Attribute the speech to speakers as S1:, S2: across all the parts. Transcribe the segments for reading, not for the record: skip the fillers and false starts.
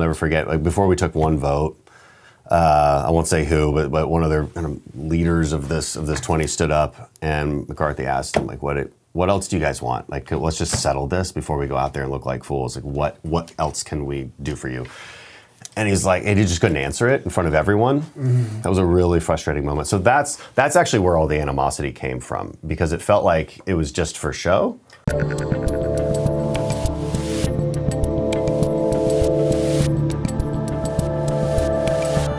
S1: never forget, like before we took one vote, I won't say who, but one of their kind of leaders of this 20 stood up, and McCarthy asked him, like, what else do you guys want? Like, let's just settle this before we go out there and look like fools. Like, what else can we do for you? And he's like, and he just couldn't answer it in front of everyone. Mm-hmm. That was a really frustrating moment. So that's actually where all the animosity came from, because it felt like it was just for show.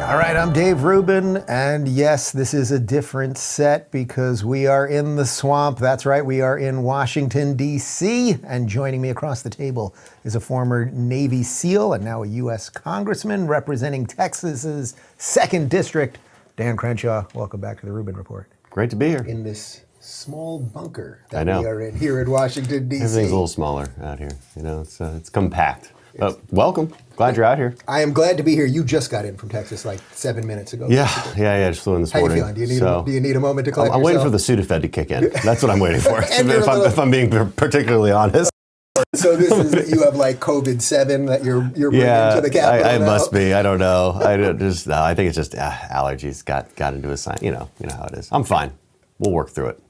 S2: All right, I'm Dave Rubin, and yes, this is a different set because we are in the swamp. That's right, we are in Washington, D.C., and joining me across the table is a former Navy SEAL and now a U.S. Congressman representing Texas's 2nd District, Dan Crenshaw. Welcome back to the Rubin Report.
S1: Great to be here.
S2: In this small bunker that we are in here in Washington, D.C.
S1: Everything's a little smaller out here. You know, it's compact. But welcome. Glad you're out here.
S2: I am glad to be here. You just got in from Texas like 7 minutes ago.
S1: Yeah. Just flew in this morning.
S2: How you feeling? Do you need a moment to collect
S1: I'm
S2: yourself?
S1: waiting for the Sudafed to kick in. That's what I'm waiting for, if I'm being particularly honest.
S2: So this is, you have like COVID-7 that you're bringing to the Capitol
S1: I
S2: now?
S1: must be. I don't know. I think it's just allergies got into a sign. You know how it is. I'm fine. We'll work through it.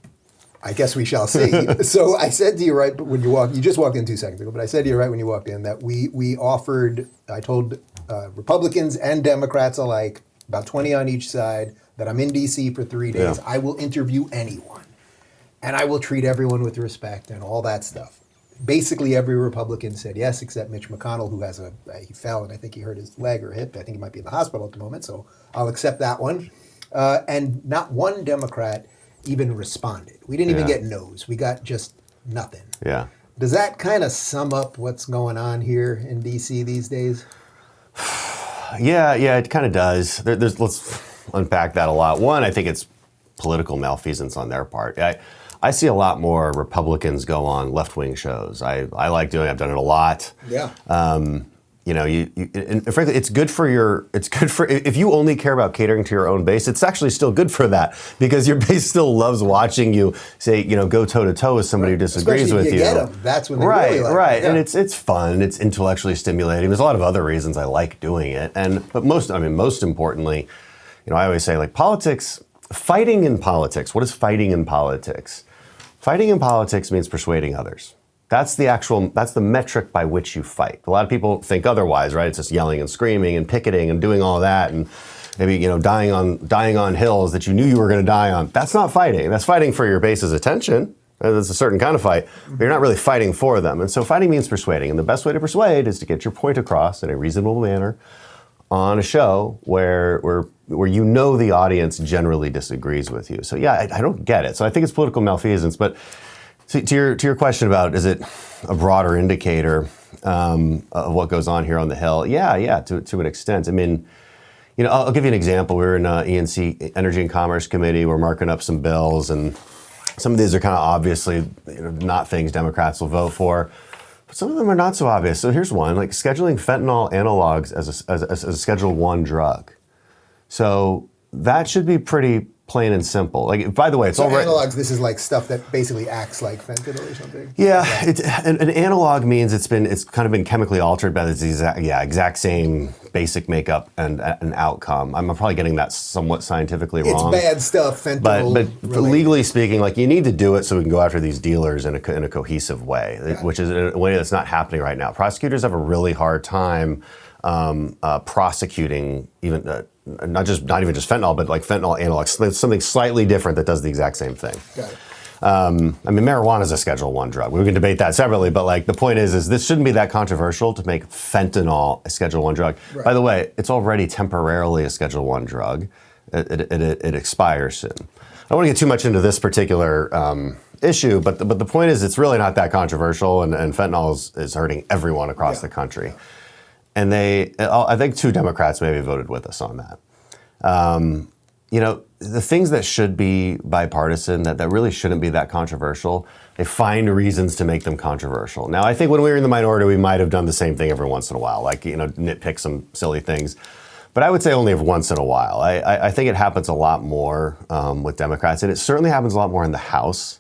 S2: I guess we shall see. So I said to you right when you just walked in 2 seconds ago, but I said to you right when you walked in that we offered, I told Republicans and Democrats alike, about 20 on each side, that I'm in D.C. for 3 days. Yeah. I will interview anyone, and I will treat everyone with respect and all that stuff. Basically, every Republican said yes, except Mitch McConnell, who he fell, and I think he hurt his leg or hip. I think he might be in the hospital at the moment, so I'll accept that one. And not one Democrat even responded. We didn't even get no's. We got just nothing.
S1: Yeah.
S2: Does that kind of sum up what's going on here in D.C. these days?
S1: Yeah, it kind of does. Let's unpack that a lot. One, I think it's political malfeasance on their part. I see a lot more Republicans go on left-wing shows. I like doing it. I've done it a lot.
S2: Yeah.
S1: And frankly, it's good for if you only care about catering to your own base, it's actually still good for that, because your base still loves watching you say, go toe to toe with somebody who disagrees with you.
S2: Get them. That's when they really like
S1: right.
S2: it. Yeah.
S1: And it's fun. It's intellectually stimulating. There's a lot of other reasons I like doing it. But most importantly, I always say, like, fighting in politics. What is fighting in politics? Fighting in politics means persuading others. That's the metric by which you fight. A lot of people think otherwise, right? It's just yelling and screaming and picketing and doing all that, and maybe, dying on hills that you knew you were going to die on. That's not fighting. That's fighting for your base's attention. That's a certain kind of fight, but you're not really fighting for them. And so fighting means persuading. And the best way to persuade is to get your point across in a reasonable manner on a show where the audience generally disagrees with you. So yeah, I don't get it. So I think it's political malfeasance, but to your question about, is it a broader indicator of what goes on here on the Hill? Yeah, to an extent. I mean, I'll give you an example. We were in ENC, Energy and Commerce Committee. We're marking up some bills, and some of these are kind of obviously not things Democrats will vote for, but some of them are not so obvious. So here's one, like scheduling fentanyl analogs as a Schedule I drug. So that should be pretty plain and simple. Like, by the way, it's all right.
S2: Analogs, this is like stuff that basically acts like fentanyl or something.
S1: Yeah, an analog means it's kind of been chemically altered by the exact same basic makeup and an outcome. I'm probably getting that somewhat scientifically wrong.
S2: It's bad stuff, fentanyl.
S1: But legally speaking, like, you need to do it so we can go after these dealers in a cohesive way, which is in a way that's not happening right now. Prosecutors have a really hard time prosecuting even. Not even just fentanyl, but like fentanyl analogs, something slightly different that does the exact same thing.
S2: Got it.
S1: Marijuana is a Schedule I drug. We can debate that separately, but like the point is this shouldn't be that controversial to make fentanyl a Schedule I drug. Right. By the way, it's already temporarily a Schedule I drug. It expires soon. I don't want to get too much into this particular issue, but the point is it's really not that controversial, and fentanyl is hurting everyone across the country. Yeah. And I think 2 Democrats maybe voted with us on that. The things that should be bipartisan, that really shouldn't be that controversial, they find reasons to make them controversial. Now, I think when we were in the minority, we might have done the same thing every once in a while, like, nitpick some silly things. But I would say only every once in a while. I think it happens a lot more with Democrats, and it certainly happens a lot more in the House.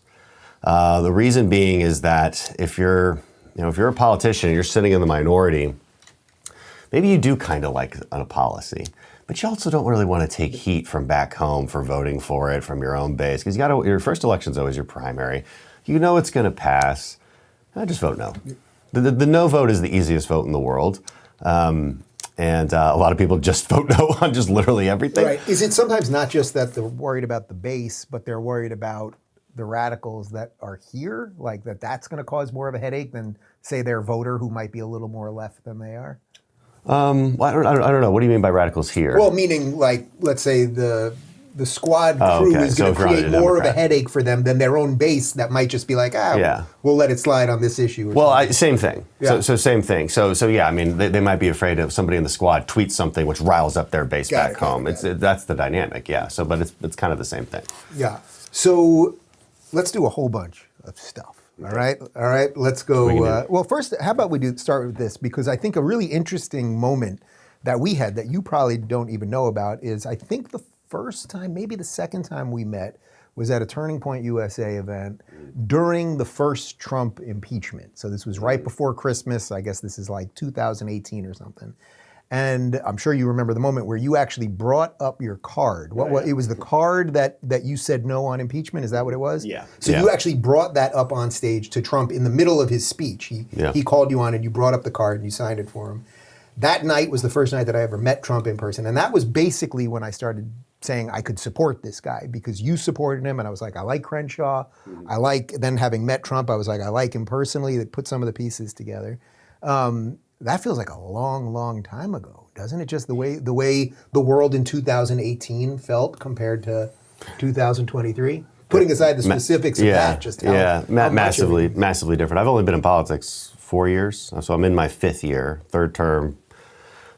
S1: The reason being is that if you're a politician and you're sitting in the minority, maybe you do kind of like on a policy, but you also don't really want to take heat from back home for voting for it from your own base, because your first election's always your primary. You know it's going to pass. Just vote no. The no vote is the easiest vote in the world. And a lot of people just vote no on just literally everything.
S2: Right. Is it sometimes not just that they're worried about the base, but they're worried about the radicals that are here? Like that's going to cause more of a headache than, say, their voter who might be a little more left than they are?
S1: Well, I don't know. What do you mean by radicals here?
S2: Well, meaning like, let's say the squad crew is going to create more of a headache for them than their own base that might just be like, we'll let it slide on this issue.
S1: Same thing. Yeah. So same thing. So yeah, I mean, they might be afraid of somebody in the squad tweets something which riles up their base back home. That's the dynamic, yeah. So, but it's kind of the same thing.
S2: Yeah. So let's do a whole bunch of stuff. All right. Let's go. Well, first, how about we start with this, because I think a really interesting moment that we had that you probably don't even know about is, I think the first time, maybe the second time we met, was at a Turning Point USA event during the first Trump impeachment. So this was right before Christmas. I guess this is like 2018 or something. And I'm sure you remember the moment where you actually brought up your card. It was the card that you said no on impeachment? Is that what it was?
S1: Yeah.
S2: So you actually brought that up on stage to Trump in the middle of his speech. He called you on and you brought up the card and you signed it for him. That night was the first night that I ever met Trump in person. And that was basically when I started saying I could support this guy, because you supported him and I was like, I like Crenshaw. I like, then having met Trump, I was like, I like him personally. That put some of the pieces together. That feels like a long, long time ago, doesn't it? Just the way the world in 2018 felt compared to 2023. Putting aside the specifics of that, just how
S1: massively different. I've only been in politics 4 years, so I'm in my fifth year, third term.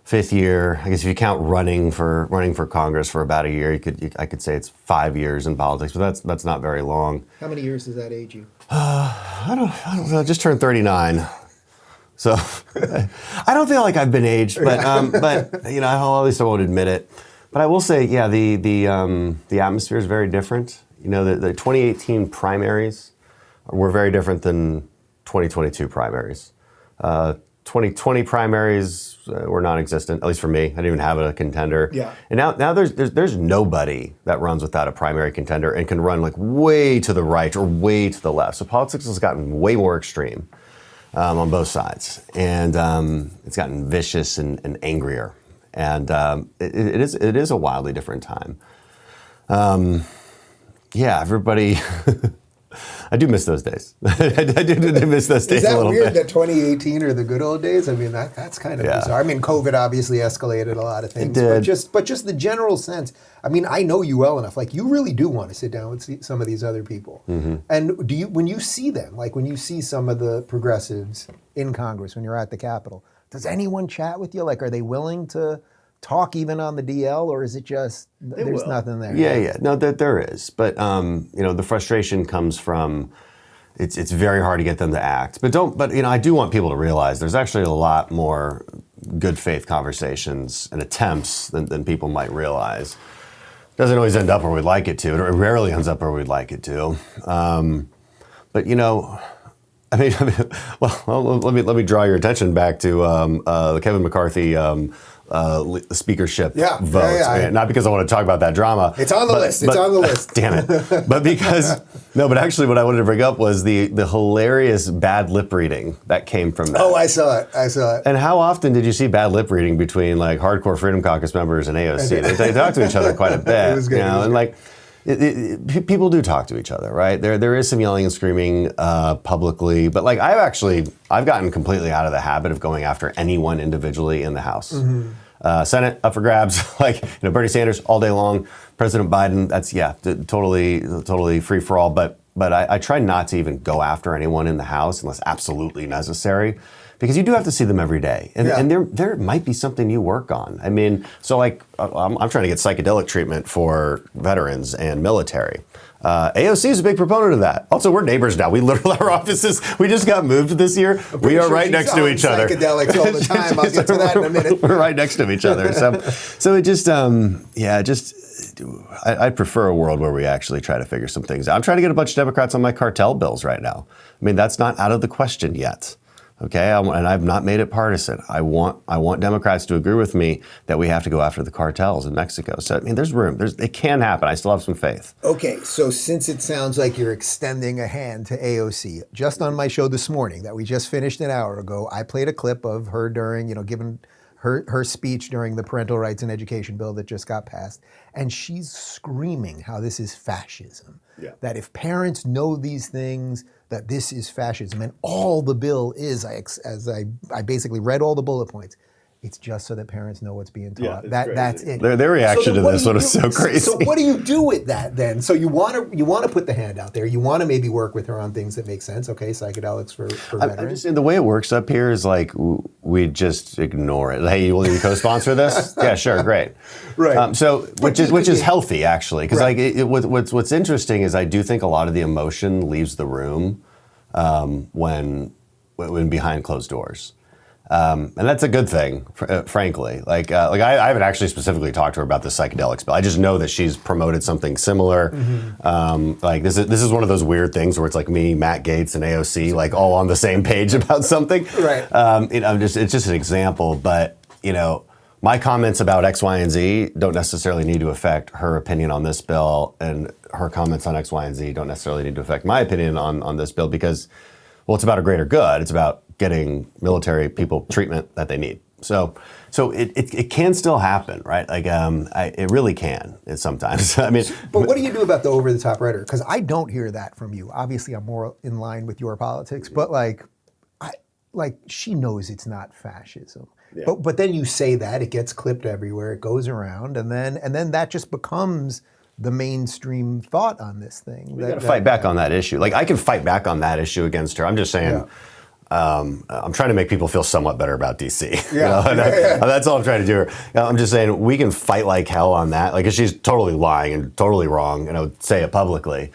S1: Fifth year, I guess if you count running for Congress for about a year, I could say it's 5 years in politics, but that's not very long.
S2: How many years does that age you?
S1: I don't know. I just turned 39, so I don't feel like I've been aged, but at least I won't admit it. But I will say, yeah, the atmosphere is very different. The 2018 primaries were very different than 2022 primaries. 2020 primaries were non-existent, at least for me. I didn't even have a contender.
S2: Yeah.
S1: And now there's nobody that runs without a primary contender and can run like way to the right or way to the left. So politics has gotten way more extreme on both sides, and it's gotten vicious and angrier. And it is a wildly different time. Everybody. I do miss those days. I do miss those days a little bit.
S2: Is that weird that 2018 are the good old days? I mean, that's kind of bizarre. I mean, COVID obviously escalated a lot of things.
S1: It did.
S2: But just the general sense. I mean, I know you well enough. Like, you really do want to sit down with some of these other people. Mm-hmm. And when you see them, like when you see some of the progressives in Congress, when you're at the Capitol, does anyone chat with you? Like, are they willing to talk even on the DL, or is it just there's nothing there?
S1: Yeah. No, there is, but the frustration comes from it's very hard to get them to act. But I do want people to realize there's actually a lot more good faith conversations and attempts than people might realize. Doesn't always end up where we'd like it to. It rarely ends up where we'd like it to. But let me draw your attention back to the Kevin McCarthy speakership votes. Not because I want to talk about that drama.
S2: It's on the list. It's on the list.
S1: Damn it. But actually what I wanted to bring up was the hilarious bad lip reading that came from that.
S2: Oh, I saw it.
S1: And how often did you see bad lip reading between like hardcore Freedom Caucus members and AOC? They talk to each other quite a bit.
S2: It was good.
S1: People do talk to each other, right? There is some yelling and screaming publicly, but like I've gotten completely out of the habit of going after anyone individually in the House. Mm-hmm. Senate up for grabs, Bernie Sanders all day long. President Biden, that's totally free for all. But I try not to even go after anyone in the House unless absolutely necessary. Because you do have to see them every day. And there might be something you work on. I mean, so I'm trying to get psychedelic treatment for veterans and military. AOC is a big proponent of that. Also, we're neighbors now. We literally, our offices, we just got moved this year. We are right next to each other.
S2: Psychedelics all the time. I'll get to that in a minute.
S1: We're right next to each other. So it just, I prefer a world where we actually try to figure some things out. I'm trying to get a bunch of Democrats on my cartel bills right now. I mean, that's not out of the question yet. Okay, and I've not made it partisan. I want Democrats to agree with me that we have to go after the cartels in Mexico. So I mean, there's room. It can happen. I still have some faith.
S2: Okay, so since it sounds like you're extending a hand to AOC, just on my show this morning that we just finished an hour ago, I played a clip of her during, giving her speech during the parental rights and education bill that just got passed, and she's screaming how this is fascism. Yeah. That if parents know these things, that this is fascism, and all the bill is, as I basically read all the bullet points, it's just so that parents know what's being taught.
S1: Yeah,
S2: that's it.
S1: Their reaction to this was so crazy.
S2: So what do you do with that then? So you want to put the hand out there. You want to maybe work with her on things that make sense. Okay, psychedelics for veterans.
S1: I'm just saying the way it works up here is like we just ignore it. Hey, will you co-sponsor this? Yeah, sure, great.
S2: Right.
S1: Which is healthy actually, because what's interesting is I do think a lot of the emotion leaves the room when behind closed doors. And that's a good thing, frankly. Like I haven't actually specifically talked to her about the psychedelics bill. I just know that she's promoted something similar. Mm-hmm. Like this is one of those weird things where it's like me, Matt Gaetz, and AOC like all on the same page about something.
S2: Right.
S1: It's just an example, but my comments about X, Y, and Z don't necessarily need to affect her opinion on this bill, and her comments on X, Y, and Z don't necessarily need to affect my opinion on this bill because, well, it's about a greater good. It's about getting military people treatment that they need. So it can still happen, right? Like it really can sometimes. I mean,
S2: but what do you do about the over-the-top rhetoric? Because I don't hear that from you. Obviously, I'm more in line with your politics, but she knows it's not fascism. Yeah. But then you say that, it gets clipped everywhere, it goes around, and then that just becomes the mainstream thought on this thing.
S1: We got to fight back on that issue. Like I can fight back on that issue against her. I'm just saying. Yeah. I'm trying to make people feel somewhat better about DC. Yeah. That's all I'm trying to do. I'm just saying we can fight like hell on that. Like if she's totally lying and totally wrong, and I would say it publicly.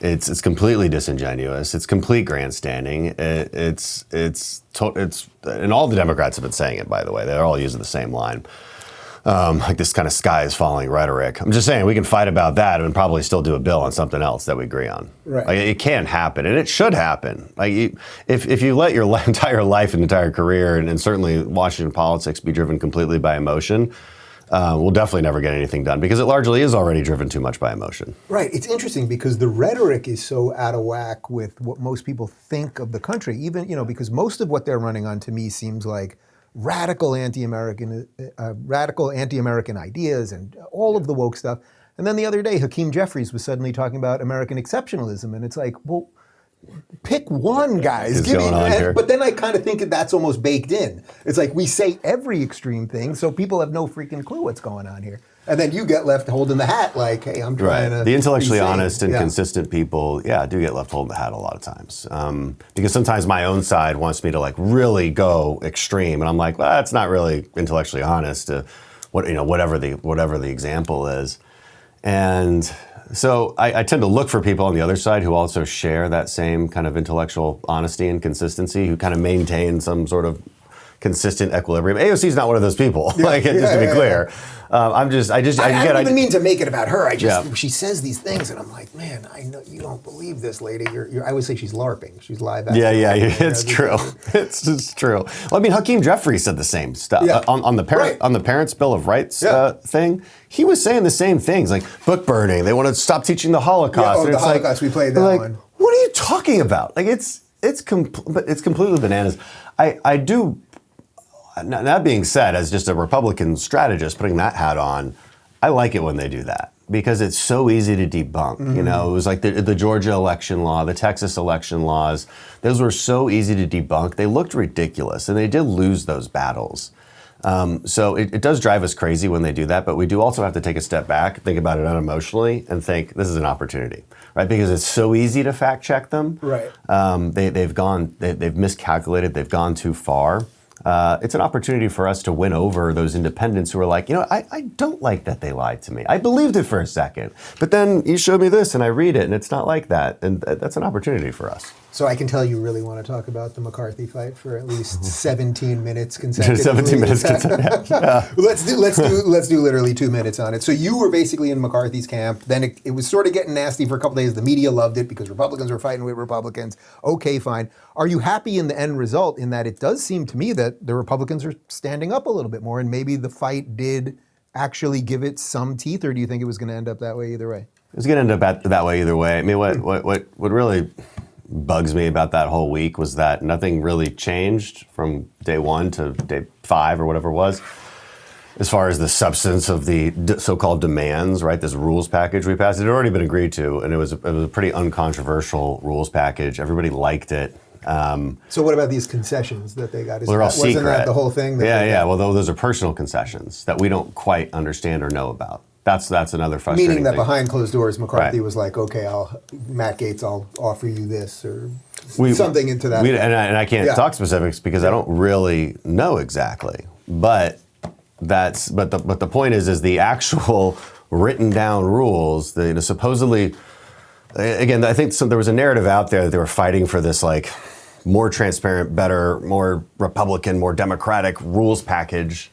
S1: It's completely disingenuous. It's complete grandstanding. And all the Democrats have been saying it, by the way. They're all using the same line. Like this kind of sky is falling rhetoric. I'm just saying we can fight about that and probably still do a bill on something else that we agree on.
S2: Right.
S1: Like, it can happen, and it should happen. Like if you let your entire life and entire career, and certainly Washington politics, be driven completely by emotion, we'll definitely never get anything done because it largely is already driven too much by emotion.
S2: Right. It's interesting because the rhetoric is so out of whack with what most people think of the country. Even because most of what they're running on to me seems like radical anti-American ideas and all of the woke stuff. And then the other day, Hakeem Jeffries was suddenly talking about American exceptionalism, and it's like, well, pick one, guys. But then I kind of think that that's almost baked in. It's like we say every extreme thing, so people have no freaking clue what's going on here. And then you get left holding the hat like, hey, I'm trying to...
S1: The intellectually honest and consistent people, do get left holding the hat a lot of times. Because sometimes my own side wants me to like really go extreme. And I'm like, well, that's not really intellectually honest, whatever the example is. And so I tend to look for people on the other side who also share that same kind of intellectual honesty and consistency, who kind of maintain some sort of consistent equilibrium. AOC is not one of those people. Just to be clear, I don't even
S2: mean to make it about her. She says these things, and I'm like, man, I know you don't believe this lady. I always say she's LARPing. She's live.
S1: It's true. It's just true. Well, I mean, Hakeem Jeffries said the same stuff on the Parents' Bill of Rights thing. He was saying the same things, like book burning. They want to stop teaching the Holocaust.
S2: The Holocaust. We played that one.
S1: What are you talking about? Like it's completely bananas. I do. That being said, as just a Republican strategist, putting that hat on, I like it when they do that because it's so easy to debunk. Mm-hmm. It was like the Georgia election law, the Texas election laws. Those were so easy to debunk. They looked ridiculous, and they did lose those battles. So it does drive us crazy when they do that, but we do also have to take a step back, think about it unemotionally, and think this is an opportunity, right? Because it's so easy to fact check them.
S2: Right.
S1: They've miscalculated. They've gone too far. It's an opportunity for us to win over those independents who are like, I don't like that they lied to me. I believed it for a second, but then you showed me this and I read it and it's not like that. And that's an opportunity for us.
S2: So I can tell you really want to talk about the McCarthy fight for at least 17 minutes consecutively.
S1: 17 minutes consecutively. Yeah.
S2: Let's do literally 2 minutes on it. So you were basically in McCarthy's camp. Then it was sort of getting nasty for a couple days. The media loved it because Republicans were fighting with Republicans. Okay, fine. Are you happy in the end result in that it does seem to me that the Republicans are standing up a little bit more and maybe the fight did actually give it some teeth, or do you think it was going to end up that way either way?
S1: It was going to end up that way either way. I mean, what really bugs me about that whole week was that nothing really changed from day 1 to day 5 or whatever it was, as far as the substance of the so-called demands, right? This rules package we passed, it had already been agreed to, and it was a pretty uncontroversial rules package. Everybody liked it.
S2: So what about these concessions that they got?
S1: Well, they're all secret.
S2: Wasn't that the whole thing?
S1: Yeah. Well, those are personal concessions that we don't quite understand or know about. That's another frustrating
S2: Meaning that
S1: thing.
S2: behind closed doors, McCarthy
S1: Right.
S2: was like, okay, Matt Gaetz, I'll offer you this, or something into that.
S1: And I can't talk specifics because I don't really know exactly. But the point is the actual written down rules, supposedly, again, I think there was a narrative out there that they were fighting for this like more transparent, better, more Republican, more Democratic rules package.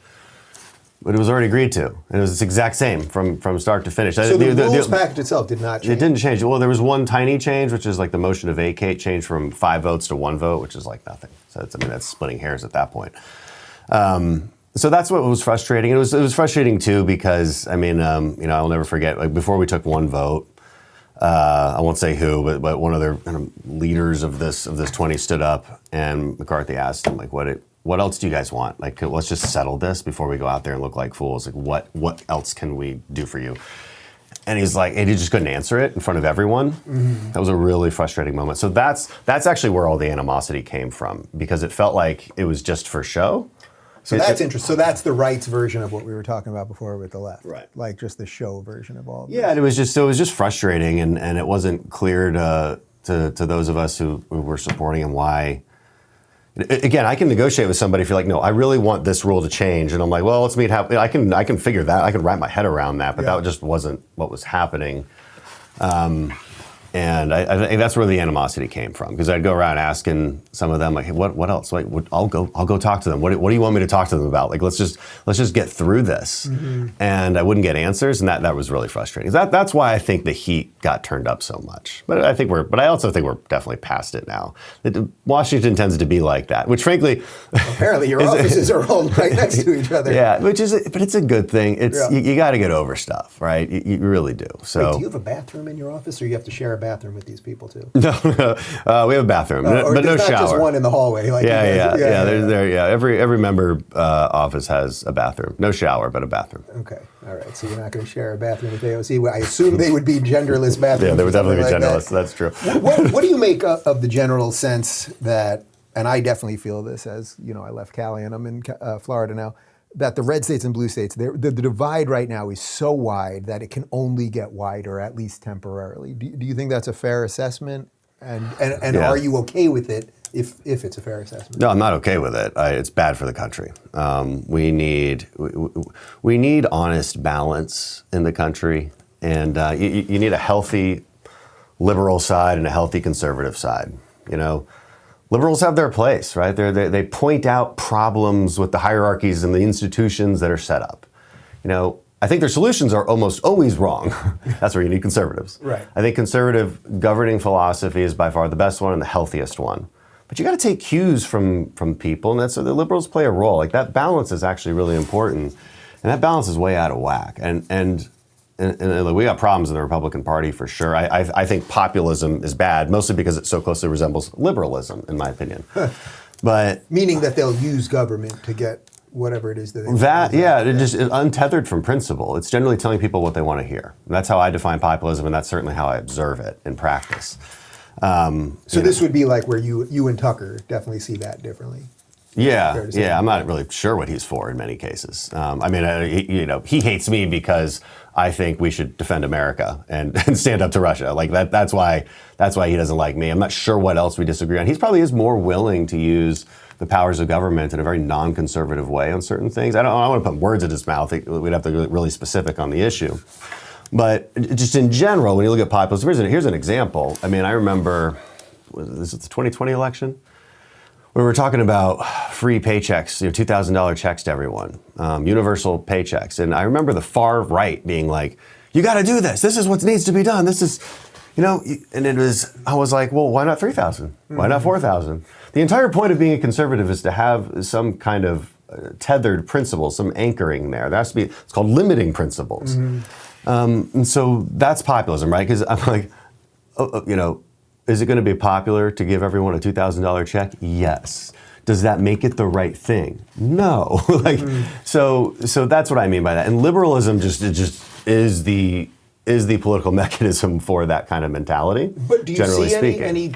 S1: But it was already agreed to, and it was the exact same from start to finish.
S2: So the rules package itself did not change?
S1: It didn't change. Well, there was one tiny change, which is like the motion to vacate changed from 5 votes to 1 vote, which is like nothing. So that's splitting hairs at that point. So that's what was frustrating. It was frustrating too because I'll never forget. Like before we took 1 vote, I won't say who, but one of the leaders of this 20 stood up, and McCarthy asked him like, what else do you guys want? Like, let's just settle this before we go out there and look like fools. Like, what else can we do for you? And he's like, and he just couldn't answer it in front of everyone. Mm-hmm. That was a really frustrating moment. So that's actually where all the animosity came from, because it felt like it was just for show.
S2: So that's interesting. So that's the right's version of what we were talking about before with the left,
S1: right?
S2: Like just the show version of all of this.
S1: Yeah, and it was just frustrating, and it wasn't clear to those of us who were supporting him why. Again, I can negotiate with somebody if you're like, no, I really want this rule to change, and I'm like, well, let's meet. I can figure that. I can wrap my head around that, but that just wasn't what was happening. And I think that's where the animosity came from, because I'd go around asking some of them like, hey, what else? Like, I'll go talk to them. What do you want me to talk to them about? Like, let's just get through this. Mm-hmm. And I wouldn't get answers, and that was really frustrating. That's why I think the heat got turned up so much. But I also think we're definitely past it now. Washington tends to be like that, which frankly,
S2: apparently your offices are all right next to each other.
S1: Yeah, but it's a good thing. It's you got to get over stuff, right? You really do. So,
S2: wait, do you have a bathroom in your office, or you have to share a bathroom with these people too?
S1: No, we have a bathroom, but no shower.
S2: Just one in the hallway. Like
S1: Every member office has a bathroom. No shower, but a bathroom.
S2: Okay, all right. So you're not going to share a bathroom with AOC. I assume they would be genderless bathrooms.
S1: Yeah, they would definitely be genderless. That's true.
S2: What do you make of the general sense that, and I definitely feel this as, I left Cali and I'm in Florida now, that the red states and blue states, the divide right now is so wide that it can only get wider, at least temporarily. Do you think that's a fair assessment? And are you okay with it if it's a fair assessment?
S1: No, I'm not okay with it. It's bad for the country. We need honest balance in the country, and you need a healthy liberal side and a healthy conservative side. Liberals have their place, right? They point out problems with the hierarchies and the institutions that are set up. I think their solutions are almost always wrong. That's where you need conservatives.
S2: Right.
S1: I think conservative governing philosophy is by far the best one and the healthiest one. But you got to take cues from people, and that's where the liberals play a role. Like, that balance is actually really important, and that balance is way out of whack. And we got problems in the Republican Party for sure. I think populism is bad, mostly because it so closely resembles liberalism, in my opinion. But
S2: meaning that they'll use government to get whatever it is that they want.
S1: It just is untethered from principle. It's generally telling people what they want to hear. And that's how I define populism, and that's certainly how I observe it in practice.
S2: So this would be like where you and Tucker definitely see that differently.
S1: Yeah. I'm not really sure what he's for in many cases. He hates me because I think we should defend America and stand up to Russia. Like that's why he doesn't like me. I'm not sure what else we disagree on. He probably is more willing to use the powers of government in a very non-conservative way on certain things. I don't want to put words in his mouth. We'd have to get really specific on the issue. But just in general, when you look at populism, here's an example. I mean, I remember was it the 2020 election? We were talking about free paychecks, $2,000 checks to everyone, universal paychecks. And I remember the far right being like, you got to do this. This is what needs to be done. This is, and I was like, well, why not 3,000? Why not 4,000? The entire point of being a conservative is to have some kind of tethered principle, some anchoring there. There has to be, it's called limiting principles. And so that's populism, right? Because I'm like, is it going to be popular to give everyone a $2,000 check? Yes. Does that make it the right thing? No. So that's what I mean by that. And liberalism just is the political mechanism for that kind of mentality.
S2: But do you see
S1: speaking.
S2: any?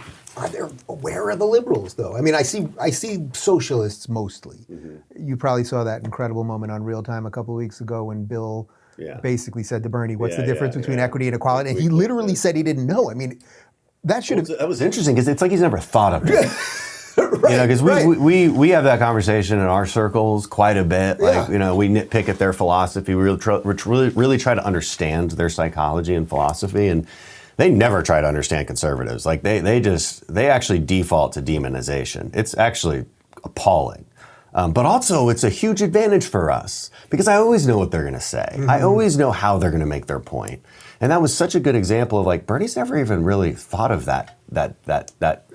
S2: Where are the liberals, though? I mean, I see socialists mostly. You probably saw that incredible moment on Real Time a couple of weeks ago when Bill basically said to Bernie, "What's the difference between equity and equality?" And he literally said he didn't know. I mean, that was interesting
S1: because it's like he's never thought of it. Because we have that conversation in our circles quite a bit. We nitpick at their philosophy. We really try to understand their psychology and philosophy, and they never try to understand conservatives. Like they actually default to demonization. It's actually appalling. But also, it's a huge advantage for us because I always know what they're going to say. I always know how they're going to make their point. And that was such a good example of like, Bernie's never even really thought of that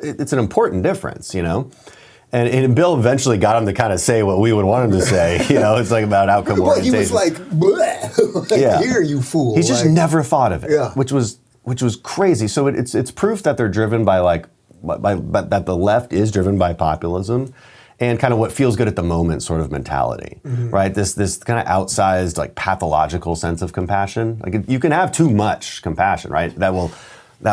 S1: it's an important difference, And Bill eventually got him to kind of say what we would want him to say, it's like about outcome orientation.
S2: He was like, bleh, here, you fool.
S1: He's just never thought of it, which was crazy. So it's proof that they're driven by that the left is driven by populism and kind of what feels good at the moment sort of mentality, right? This kind of outsized, like pathological sense of compassion. Like you can have too much compassion, right? That will, I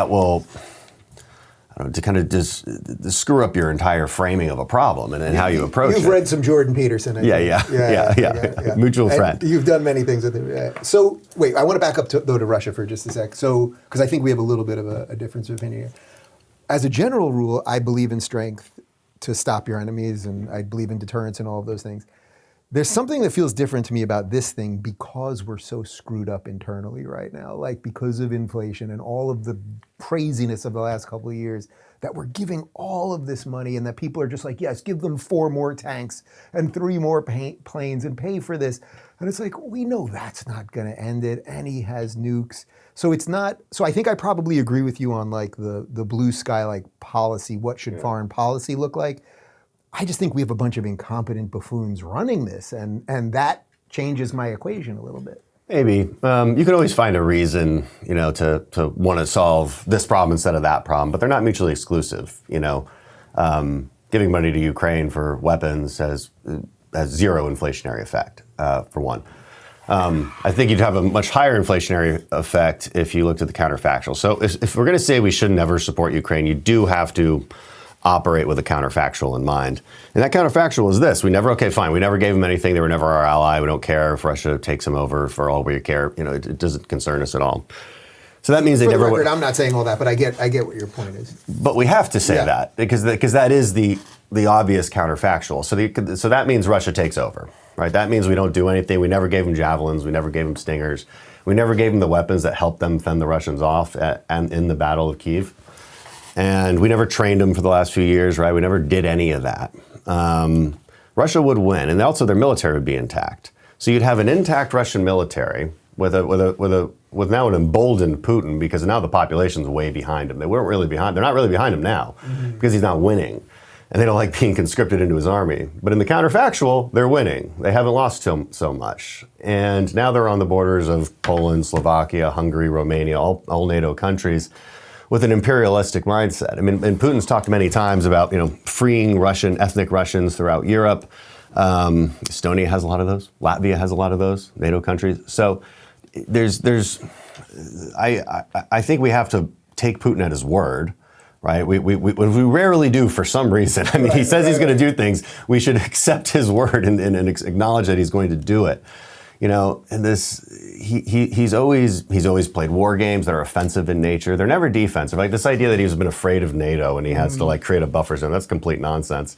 S1: don't know, to kind of just screw up your entire framing of a problem and how you approach it.
S2: You've read some Jordan Peterson.
S1: Yeah. Mutual friend.
S2: You've done many things with him. So wait, I want to back up to Russia for just a sec. So, because I think we have a little bit of a difference of opinion here. As a general rule, I believe in strength to stop your enemies, and I believe in deterrence and all of those things. There's something that feels different to me about this thing because we're so screwed up internally right now, like because of inflation and all of the craziness of the last couple of years, that we're giving all of this money and that people are just like, yes, give them 4 more tanks and 3 more planes and pay for this. And it's like, we know that's not going to end it, and he has nukes. So it's not, so I think I probably agree with you on like the blue sky, like policy, what should foreign policy look like? I just think we have a bunch of incompetent buffoons running this, and that changes my equation a little bit.
S1: Maybe. You can always find a reason, to want to solve this problem instead of that problem, but they're not mutually exclusive, Giving money to Ukraine for weapons has zero inflationary effect, for one. I think you'd have a much higher inflationary effect if you looked at the counterfactual. So if we're going to say we should never support Ukraine, you do have to operate with a counterfactual in mind. And that counterfactual is this. We never gave them anything. They were never our ally. We don't care if Russia takes them over for all we care. It doesn't concern us at all. So that means they never would.
S2: I'm not saying all that, but I get what your point is.
S1: But we have to say that because that is the obvious counterfactual. So that means Russia takes over, right? That means we don't do anything. We never gave them javelins. We never gave them Stingers. We never gave them the weapons that helped them fend the Russians off and in the Battle of Kyiv. And we never trained them for the last few years, right? We never did any of that. Russia would win, and also their military would be intact. So you'd have an intact Russian military with now an emboldened Putin, because now the population's way behind him. They weren't really behind. They're not really behind him now because he's not winning, and they don't like being conscripted into his army. But in the counterfactual, they're winning. They haven't lost so much, and now they're on the borders of Poland, Slovakia, Hungary, Romania, all NATO countries, with an imperialistic mindset. I mean, and Putin's talked many times about, freeing ethnic Russians throughout Europe. Estonia has a lot of those. Latvia has a lot of those, NATO countries. So I think we have to take Putin at his word, right? We rarely do for some reason. I mean, he says he's going to do things. We should accept his word and acknowledge that he's going to do it. And he's always played war games that are offensive in nature. They're never defensive. Like this idea that he's been afraid of NATO and he has to create a buffer zone, that's complete nonsense.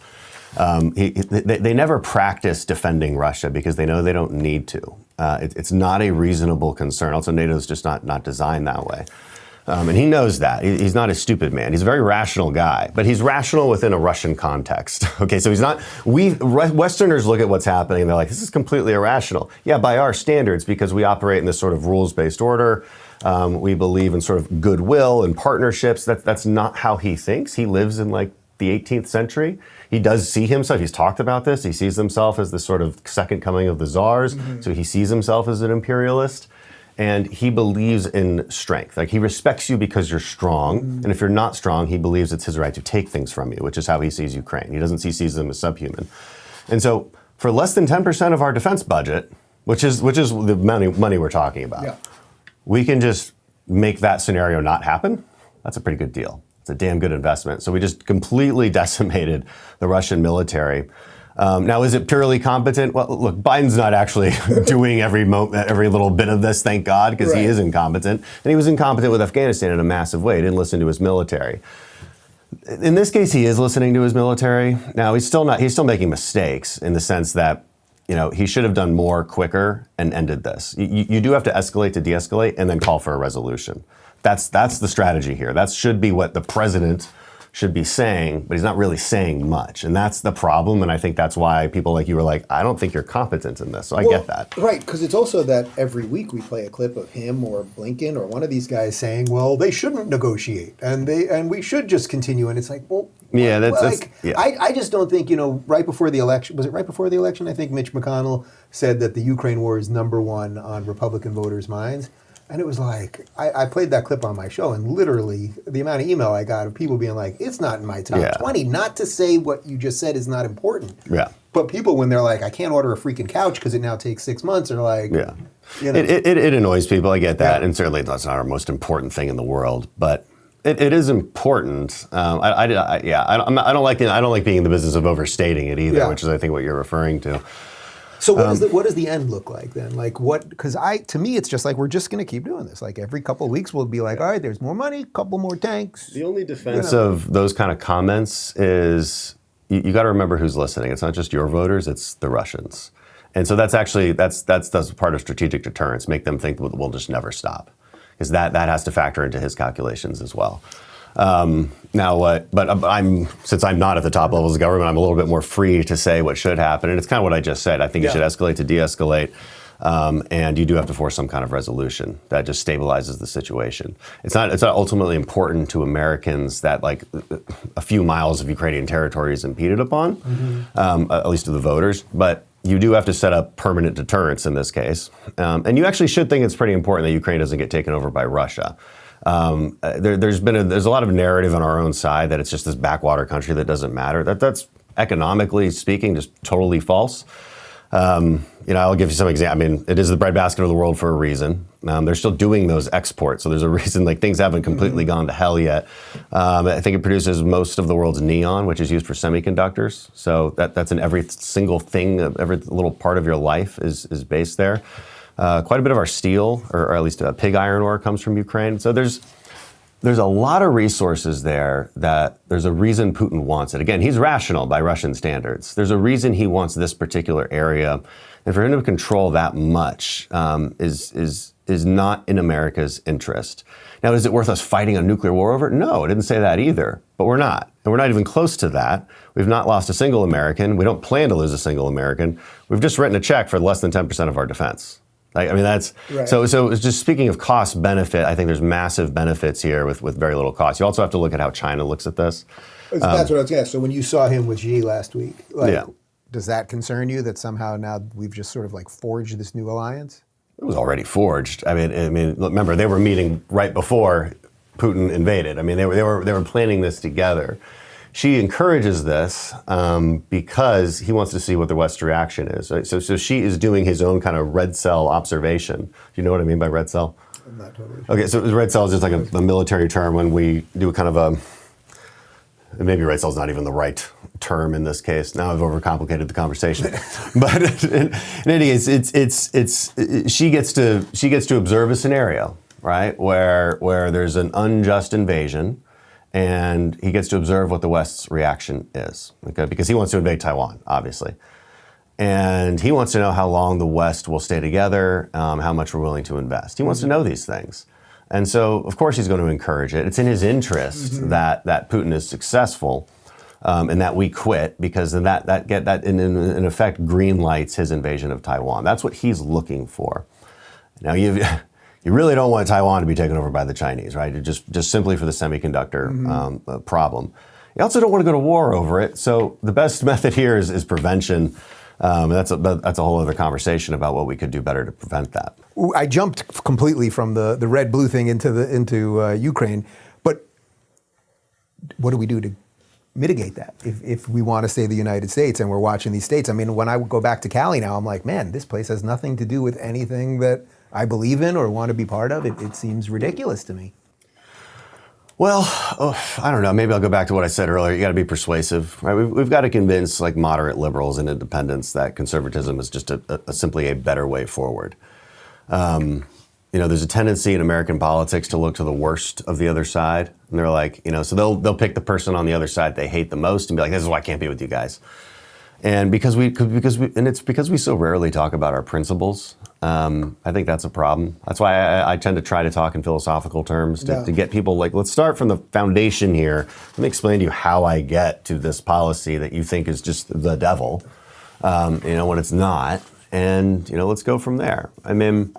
S1: They never practice defending Russia because they know they don't need to. It's not a reasonable concern. Also, NATO's just not designed that way. And he knows that. He's not a stupid man. He's a very rational guy, but he's rational within a Russian context. Okay, so he's not, Westerners look at what's happening and they're like, this is completely irrational. Yeah, by our standards, because we operate in this sort of rules-based order. We believe in sort of goodwill and partnerships. That's not how he thinks. He lives in like the 18th century. He does see himself, he's talked about this, he sees himself as the sort of second coming of the czars. So he sees himself as an imperialist. And he believes in strength. Like, he respects you because you're strong. And if you're not strong, he believes it's his right to take things from you, which is how he sees Ukraine. He sees them as subhuman. And so for less than 10% of our defense budget, which is the money we're talking about, we can just make that scenario not happen. That's a pretty good deal. It's a damn good investment. So we just completely decimated the Russian military. Now, is it purely competent? Well, look, Biden's not actually doing every little bit of this, thank God, because he is incompetent. And he was incompetent with Afghanistan in a massive way. He didn't listen to his military. In this case, he is listening to his military. Now, he's still making mistakes in the sense that, he should have done more quicker and ended this. You do have to escalate to de-escalate and then call for a resolution. That's the strategy here. That should be what the president should be saying, but he's not really saying much. And that's the problem. And I think that's why people like you were like, I don't think you're competent in this. So I get that.
S2: Right, because it's also that every week we play a clip of him or Blinken or one of these guys saying, well, they shouldn't negotiate and we should just continue. And it's like, well, I just don't think, right before the election, was it right before the election? I think Mitch McConnell said that the Ukraine war is #1 on Republican voters' minds. And it was like, I played that clip on my show, and literally the amount of email I got of people being like, it's not in my top 20. Not to say what you just said is not important. Yeah. But people, when they're like, I can't order a freaking couch because it now takes 6 months, are like,
S1: It annoys people. I get that. And certainly that's not our most important thing in the world. But it is important. I don't like being in the business of overstating it either, which is, I think, what you're referring to.
S2: So what does the end look like then? Like what? Because to me, it's just like we're just going to keep doing this. Like every couple of weeks, we'll be like, all right, there's more money, couple more tanks.
S1: The only defense of those kind of comments is you got to remember who's listening. It's not just your voters; it's the Russians. And so that's part of strategic deterrence. Make them think we'll just never stop, because that has to factor into his calculations as well. Since I'm not at the top levels of government, I'm a little bit more free to say what should happen. And it's kind of what I just said. I think you should escalate to de-escalate. And you do have to force some kind of resolution that just stabilizes the situation. It's not ultimately important to Americans that like a few miles of Ukrainian territory is impeded upon, at least to the voters. But you do have to set up permanent deterrence in this case. And you actually should think it's pretty important that Ukraine doesn't get taken over by Russia. There's a lot of narrative on our own side that it's just this backwater country that doesn't matter. That's economically speaking just totally false. I'll give you some examples. I mean, it is the breadbasket of the world for a reason. They're still doing those exports, so there's a reason. Like things haven't completely gone to hell yet. I think it produces most of the world's neon, which is used for semiconductors. So that's in every single thing, every little part of your life is based there. Quite a bit of our steel, or at least pig iron ore, comes from Ukraine. So there's a lot of resources there that there's a reason Putin wants it. Again, he's rational by Russian standards. There's a reason he wants this particular area. And for him to control that much is not in America's interest. Now, is it worth us fighting a nuclear war over it? No, I didn't say that either. But we're not. And we're not even close to that. We've not lost a single American. We don't plan to lose a single American. We've just written a check for less than 10% of our defense. That's right. So just speaking of cost benefit, I think there's massive benefits here with very little cost. You also have to look at how China looks at this.
S2: That's what I was going to ask. So when you saw him with Xi last week, does that concern you that somehow now we've just sort of like forged this new alliance?
S1: It was already forged. I mean, remember they were meeting right before Putin invaded. I mean, they were planning this together. Xi encourages this because he wants to see what the West's reaction is. So Xi is doing his own kind of red cell observation. Do you know what I mean by red cell?
S2: I'm not totally sure.
S1: Okay, so red cell is just like a military term when we do kind of a, maybe red cell is not even the right term in this case. Now I've overcomplicated the conversation. But in any case, Xi gets to observe a scenario, right, where there's an unjust invasion. And he gets to observe what the West's reaction is, okay? Because he wants to invade Taiwan, obviously. And he wants to know how long the West will stay together, how much we're willing to invest. He wants to know these things. And so, of course, he's going to encourage it. It's in his interest that Putin is successful and that we quit, because then that in effect green lights his invasion of Taiwan. That's what he's looking for. Now, you really don't want Taiwan to be taken over by the Chinese, right? Just simply for the semiconductor problem. You also don't want to go to war over it. So the best method here is prevention. That's a whole other conversation about what we could do better to prevent that.
S2: I jumped completely from the red-blue thing into Ukraine, but what do we do to mitigate that if we want to stay the United States and we're watching these states? I mean, when I go back to Cali now, I'm like, man, this place has nothing to do with anything that I believe in or want to be part of. It seems ridiculous to me.
S1: Well, I don't know. Maybe I'll go back to what I said earlier. You got to be persuasive, right? We've got to convince like moderate liberals and independents that conservatism is just simply a better way forward. There's a tendency in American politics to look to the worst of the other side, and they're like, so they'll pick the person on the other side they hate the most and be like, this is why I can't be with you guys. And because we so rarely talk about our principles, I think that's a problem. That's why I tend to try to talk in philosophical terms to get people like, let's start from the foundation here. Let me explain to you how I get to this policy that you think is just the devil, when it's not. And, let's go from there. I mean,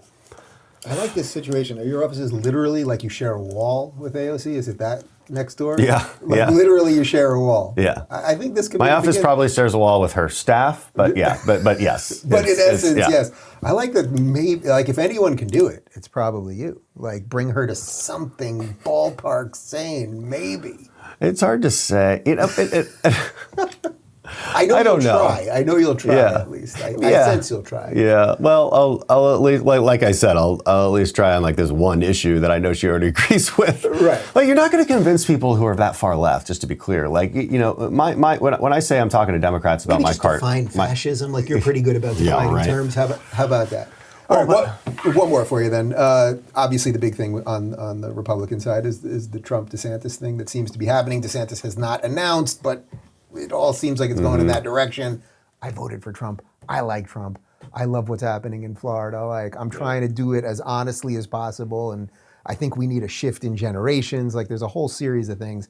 S2: I like this situation. Are your offices literally like you share a wall with AOC? Is it that next door?
S1: Yeah.
S2: Literally you share a wall.
S1: Yeah.
S2: I think this could
S1: My
S2: be
S1: office probably shares a wall with her staff, but yes.
S2: But in essence, yes. I like that maybe, like if anyone can do it, it's probably you. Like bring her to something ballpark sane, maybe.
S1: It's hard to say.
S2: I know
S1: don't
S2: you'll
S1: know.
S2: try. I know you'll try at least. I sense you'll try.
S1: Yeah. Well, I'll at least, like I said, I'll at least try on like this one issue that I know she already agrees with.
S2: Right.
S1: Like you're not going to convince people who are that far left, just to be clear. Like when I say I'm talking to Democrats about
S2: Maybe define fascism. Like you're pretty good about defining terms. How about that? All right. One more for you then. Obviously, the big thing on the Republican side is the Trump-DeSantis thing that seems to be happening. DeSantis has not announced, but it all seems like it's going in that direction. I voted for Trump. I like Trump. I love what's happening in Florida. I'm trying to do it as honestly as possible, and I think we need a shift in generations. Like there's a whole series of things.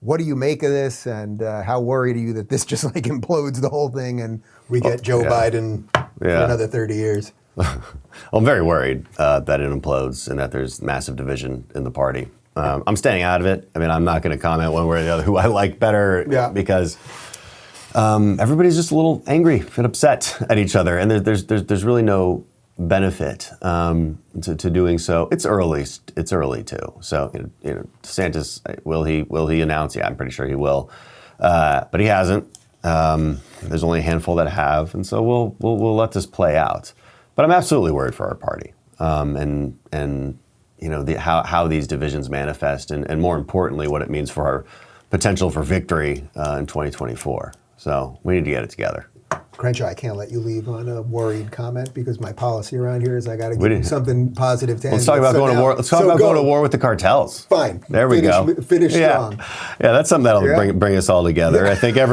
S2: What do you make of this, and how worried are you that this just like implodes the whole thing and we get Joe Biden for another 30 years?
S1: Well, I'm very worried that it implodes and that there's massive division in the party. I'm staying out of it. I mean, I'm not going to comment one way or the other who I like better because everybody's just a little angry and upset at each other, and there's really no benefit to doing so. It's early too. So DeSantis, will he announce? Yeah, I'm pretty sure he will, but he hasn't. There's only a handful that have, and so we'll let this play out. But I'm absolutely worried for our party, and how these divisions manifest, and more importantly, what it means for our potential for victory in 2024. So we need to get it together.
S2: Crenshaw, I can't let you leave on a worried comment because my policy around here is I got to give you something positive to
S1: Let's talk about going to war. Let's talk about going to war with the cartels.
S2: Fine.
S1: There we go.
S2: Finish strong.
S1: Yeah, that's something that'll bring us all together. I think it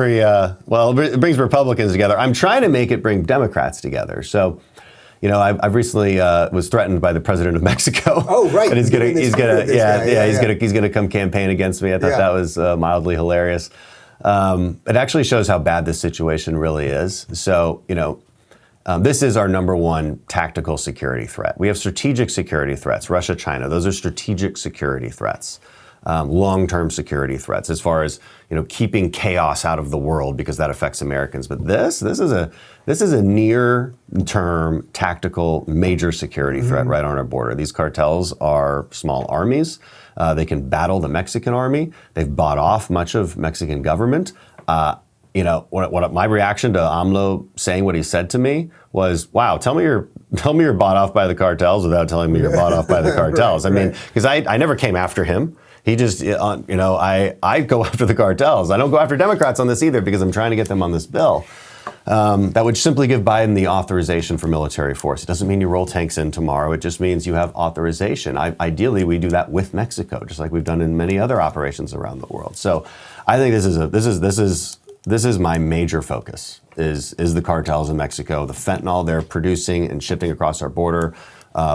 S1: brings Republicans together. I'm trying to make it bring Democrats together. So, I've recently was threatened by the president of Mexico.
S2: Oh, right.
S1: And he's gonna come campaign against me. I thought that was mildly hilarious. It actually shows how bad this situation really is. So, this is our number one tactical security threat. We have strategic security threats, Russia, China. Those are strategic security threats. Long-term security threats, as far as keeping chaos out of the world because that affects Americans. But this is a near-term tactical major security threat right on our border. These cartels are small armies. They can battle the Mexican army. They've bought off much of Mexican government. What my reaction to AMLO saying what he said to me was, "Wow, tell me you're bought off by the cartels without telling me you're bought off by the cartels." I mean, because I never came after him. He just, I go after the cartels. I don't go after Democrats on this either because I'm trying to get them on this bill. That would simply give Biden the authorization for military force. It doesn't mean you roll tanks in tomorrow. It just means you have authorization. Ideally, we do that with Mexico, just like we've done in many other operations around the world. So I think this is my major focus is the cartels in Mexico, the fentanyl they're producing and shipping across our border.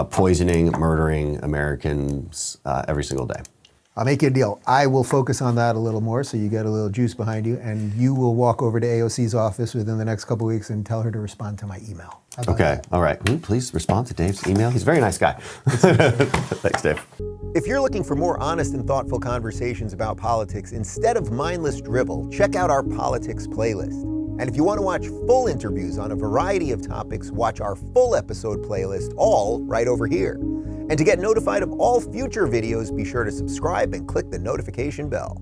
S1: poisoning, murdering Americans every single day.
S2: I'll make you a deal. I will focus on that a little more so you get a little juice behind you, and you will walk over to AOC's office within the next couple of weeks and tell her to respond to my email.
S1: Okay, all right. Will you please respond to Dave's email? He's a very nice guy. Thanks, Dave.
S3: If you're looking for more honest and thoughtful conversations about politics instead of mindless drivel, check out our politics playlist. And if you want to watch full interviews on a variety of topics, watch our full episode playlist, all right over here. And to get notified of all future videos, be sure to subscribe and click the notification bell.